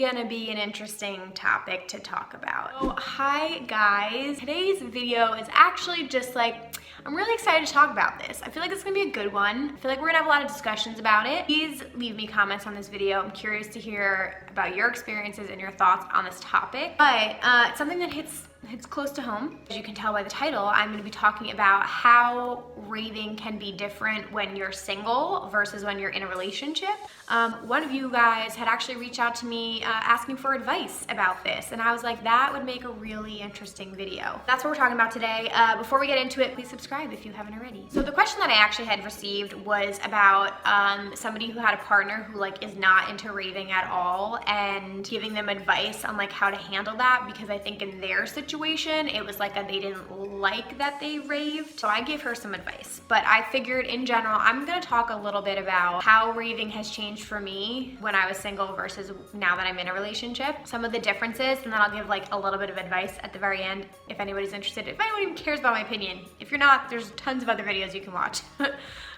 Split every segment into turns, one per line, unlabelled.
gonna be an interesting topic to talk about. So, hi guys. Today's video is actually just like, I'm really excited to talk about this. I feel like it's gonna be a good one. I feel like we're gonna have a lot of discussions about it. Please leave me comments on this video. I'm curious to hear about your experiences and your thoughts on this topic. But it's something that hits close to home. As you can tell by the title, I'm going to be talking about how raving can be different when you're single versus when you're in a relationship. One of you guys had actually reached out to me asking for advice about this, and I was like, that would make a really interesting video. That's what we're talking about today. Before we get into it, please subscribe if you haven't already. So the question that I actually had received was about somebody who had a partner who like is not into raving at all, and giving them advice on like how to handle that, because I think in their situation it was like they didn't like that they raved. So I gave her some advice, but I figured in general I'm gonna talk a little bit about how raving has changed for me when I was single versus now that I'm in a relationship, some of the differences, and then I'll give like a little bit of advice at the very end if anybody's interested, if anyone even cares about my opinion. If you're not, there's tons of other videos you can watch.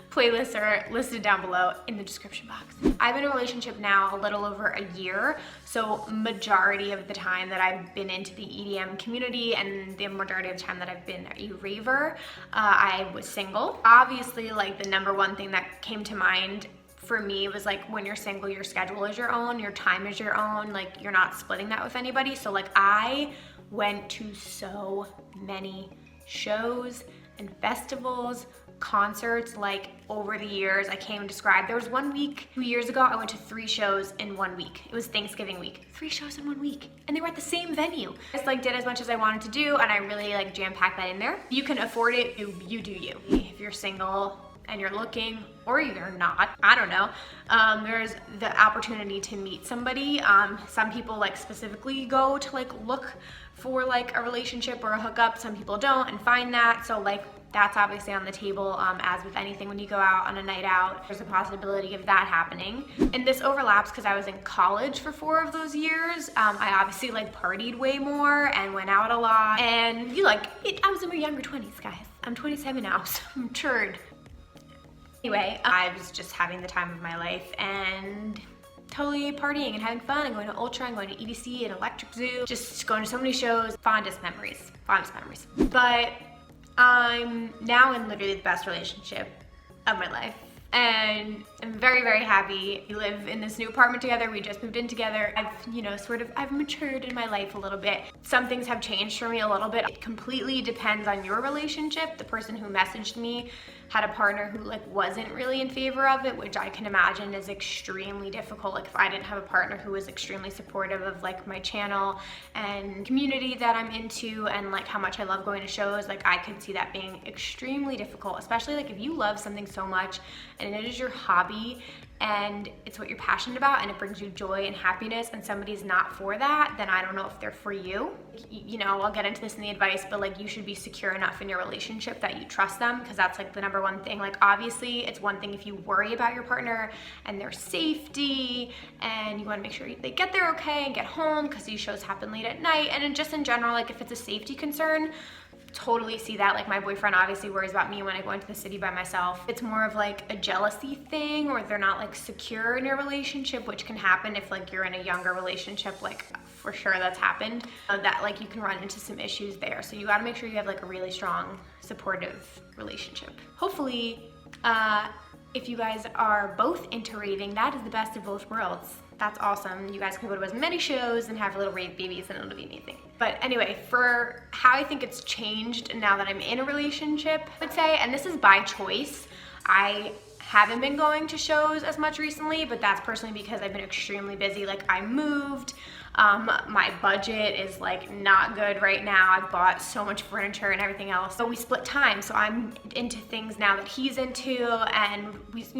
Playlists are listed down below in the description box. I've been in a relationship now a little over a year, so majority of the time that I've been into the EDM community and the majority of the time that I've been a raver, I was single. Obviously, like the number one thing that came to mind for me was like, when you're single, your schedule is your own, your time is your own, like you're not splitting that with anybody. So like I went to so many shows and festivals, concerts, like over the years. I can't even describe. There was 1 week 2 years ago I went to 3 shows in 1 week. It was Thanksgiving week. 3 shows in 1 week, and they were at the same venue. I just like did as much as I wanted to do, and I really like jam-packed that in there. You can afford it, you do you. If you're single and you're looking, or you're not, I don't know, there's the opportunity to meet somebody. Some people like specifically go to like look for like a relationship or a hookup. Some people don't and find that. So like that's obviously on the table. As with anything, when you go out on a night out, there's a possibility of that happening. And this overlaps because I was in college for 4 of those years. I obviously like partied way more and went out a lot. And I was in my younger 20s, guys. I'm 27 now, so I'm matured. Anyway, I was just having the time of my life and totally partying and having fun and going to Ultra and going to EDC and Electric Zoo, just going to so many shows. Fondest memories. But I'm now in literally the best relationship of my life, and I'm very, very happy. We live in this new apartment together. We just moved in together. I've matured in my life a little bit. Some things have changed for me a little bit. It completely depends on your relationship. The person who messaged me had a partner who like wasn't really in favor of it, which I can imagine is extremely difficult. Like if I didn't have a partner who was extremely supportive of like my channel and community that I'm into and like how much I love going to shows, like I could see that being extremely difficult, especially like if you love something so much and it is your hobby and it's what you're passionate about and it brings you joy and happiness, and somebody's not for that, then I don't know if they're for you. You know, I'll get into this in the advice, but like you should be secure enough in your relationship that you trust them, because that's like the number one thing. Like obviously it's one thing if you worry about your partner and their safety and you want to make sure they get there okay and get home, because these shows happen late at night, and just in general, like if it's a safety concern, totally see that. Like my boyfriend obviously worries about me when I go into the city by myself. It's more of like a jealousy thing, or they're not like secure in your relationship, which can happen if like you're in a younger relationship. Like for sure that's happened, that like you can run into some issues there. So you got to make sure you have like a really strong supportive relationship. Hopefully if you guys are both into raving, that is the best of both worlds. That's awesome. You guys can go to as many shows and have little rave babies, and it'll be amazing. But anyway, for how I think it's changed now that I'm in a relationship, I would say, and this is by choice, I haven't been going to shows as much recently, but that's personally because I've been extremely busy. Like I moved, my budget is like not good right now. I've bought so much furniture and everything else. So we split time. So I'm into things now that he's into, and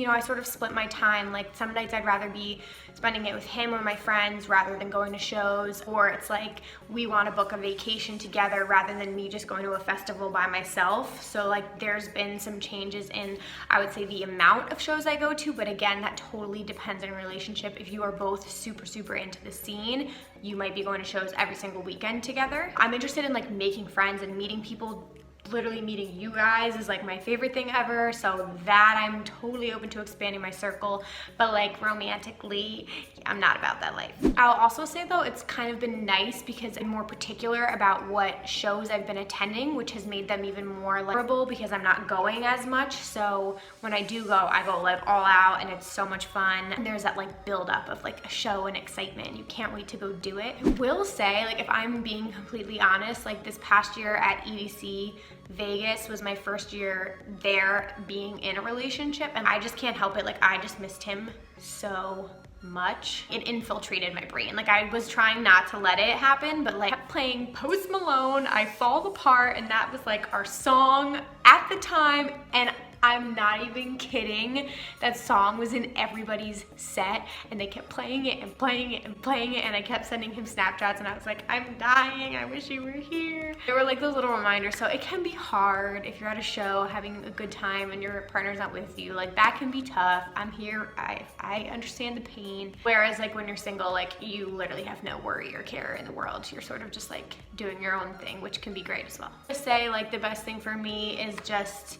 I sort of split my time. Like some nights I'd rather be spending it with him or my friends rather than going to shows, or it's like we want to book a vacation together rather than me just going to a festival by myself. So like there's been some changes in, I would say, the amount of shows I go to, but again, that totally depends on your relationship. If you are both super, super into the scene, you might be going to shows every single weekend together. I'm interested in like making friends and meeting people literally meeting you guys is like my favorite thing ever, so that I'm totally open to expanding my circle, but like romantically, I'm not about that life. I'll also say though, it's kind of been nice because I'm more particular about what shows I've been attending, which has made them even more memorable because I'm not going as much. So when I do go, I go like all out and it's so much fun. And there's that like build up of like a show and excitement. You can't wait to go do it. I will say, like, if I'm being completely honest, like this past year at EDC, Vegas was my first year there being in a relationship, and I just can't help it. Like, I just missed him so much. It infiltrated my brain. Like, I was trying not to let it happen, but like I kept playing Post Malone, I Fall Apart, and that was like our song at the time, and I'm not even kidding. That song was in everybody's set and they kept playing it and playing it and playing it, and I kept sending him Snapchats and I was like, I'm dying, I wish you were here. There were like those little reminders. So it can be hard if you're at a show having a good time and your partner's not with you. Like, that can be tough. I'm here, I understand the pain. Whereas like when you're single, like you literally have no worry or care in the world. You're sort of just like doing your own thing, which can be great as well. I say like the best thing for me is just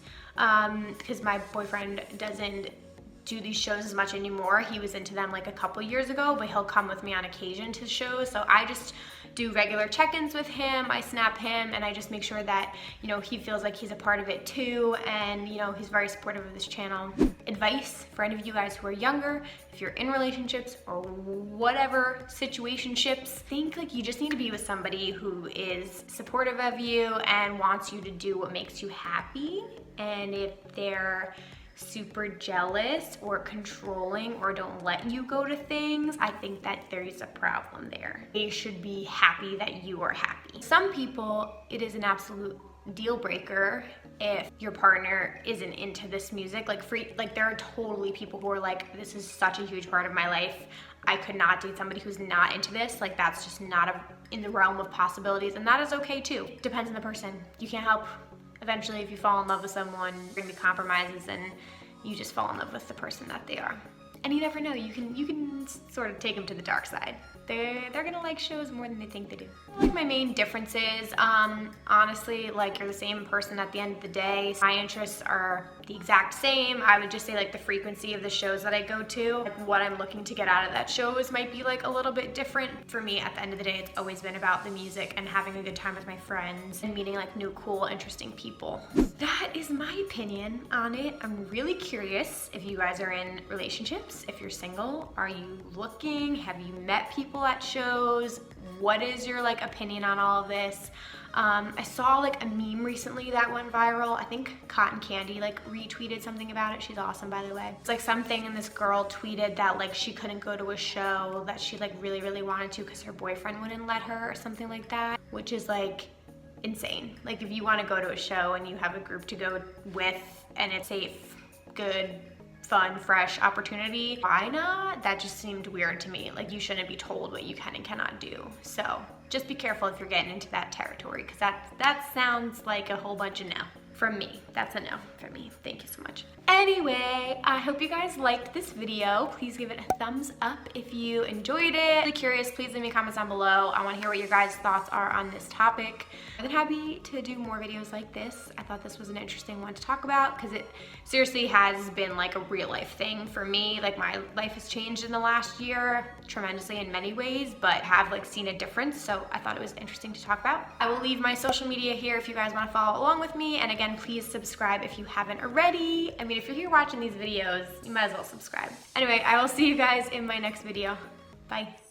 because my boyfriend doesn't do these shows as much anymore. He was into them like a couple years ago, but he'll come with me on occasion to shows. So I just do regular check-ins with him. I snap him and I just make sure that, you know, he feels like he's a part of it too. And, you know, he's very supportive of this channel. Advice for any of you guys who are younger, if you're in relationships or whatever situationships, think like you just need to be with somebody who is supportive of you and wants you to do what makes you happy. And if they're super jealous or controlling or don't let you go to things, I think that there's a problem there. They should be happy that you are happy. Some people, it is an absolute deal breaker if your partner isn't into this music. Like there are totally people who are like, this is such a huge part of my life, I could not date somebody who's not into this. Like, that's just not in the realm of possibilities, and that is okay too. Depends on the person. You can't help. Eventually, if you fall in love with someone, there are gonna be compromises and you just fall in love with the person that they are. And you never know, you can sort of take them to the dark side. They're gonna like shows more than they think they do. Like, my main differences, honestly, like, you're the same person at the end of the day. My interests are the exact same. I would just say like the frequency of the shows that I go to, like what I'm looking to get out of that shows might be like a little bit different. For me, at the end of the day, it's always been about the music and having a good time with my friends and meeting like new, cool, interesting people. That is my opinion on it. I'm really curious if you guys are in relationships. If you're single, are you looking? Have you met people at shows? What is your like opinion on all of this? I saw like a meme recently that went viral. I think Cotton Candy like retweeted something about it. She's awesome, by the way. It's like something, and this girl tweeted that like she couldn't go to a show that she like really, really wanted to because her boyfriend wouldn't let her or something like that, which is like insane. Like, if you want to go to a show and you have a group to go with and it's safe, good, fun, fresh opportunity, why not? That just seemed weird to me. Like, you shouldn't be told what you can and cannot do. So just be careful if you're getting into that territory, because that sounds like a whole bunch of no. From me, that's a no from me. Thank you so much. Anyway, I hope you guys liked this video. Please give it a thumbs up if you enjoyed it. Really curious, please leave me comments down below. I want to hear what your guys' thoughts are on this topic. I'm happy to do more videos like this. I thought this was an interesting one to talk about because it seriously has been like a real life thing for me. Like, my life has changed in the last year tremendously in many ways, but have like seen a difference. So I thought it was interesting to talk about. I will leave my social media here if you guys want to follow along with me. And again, please subscribe if you haven't already. I mean, if you're here watching these videos, you might as well subscribe. Anyway, I will see you guys in my next video. Bye.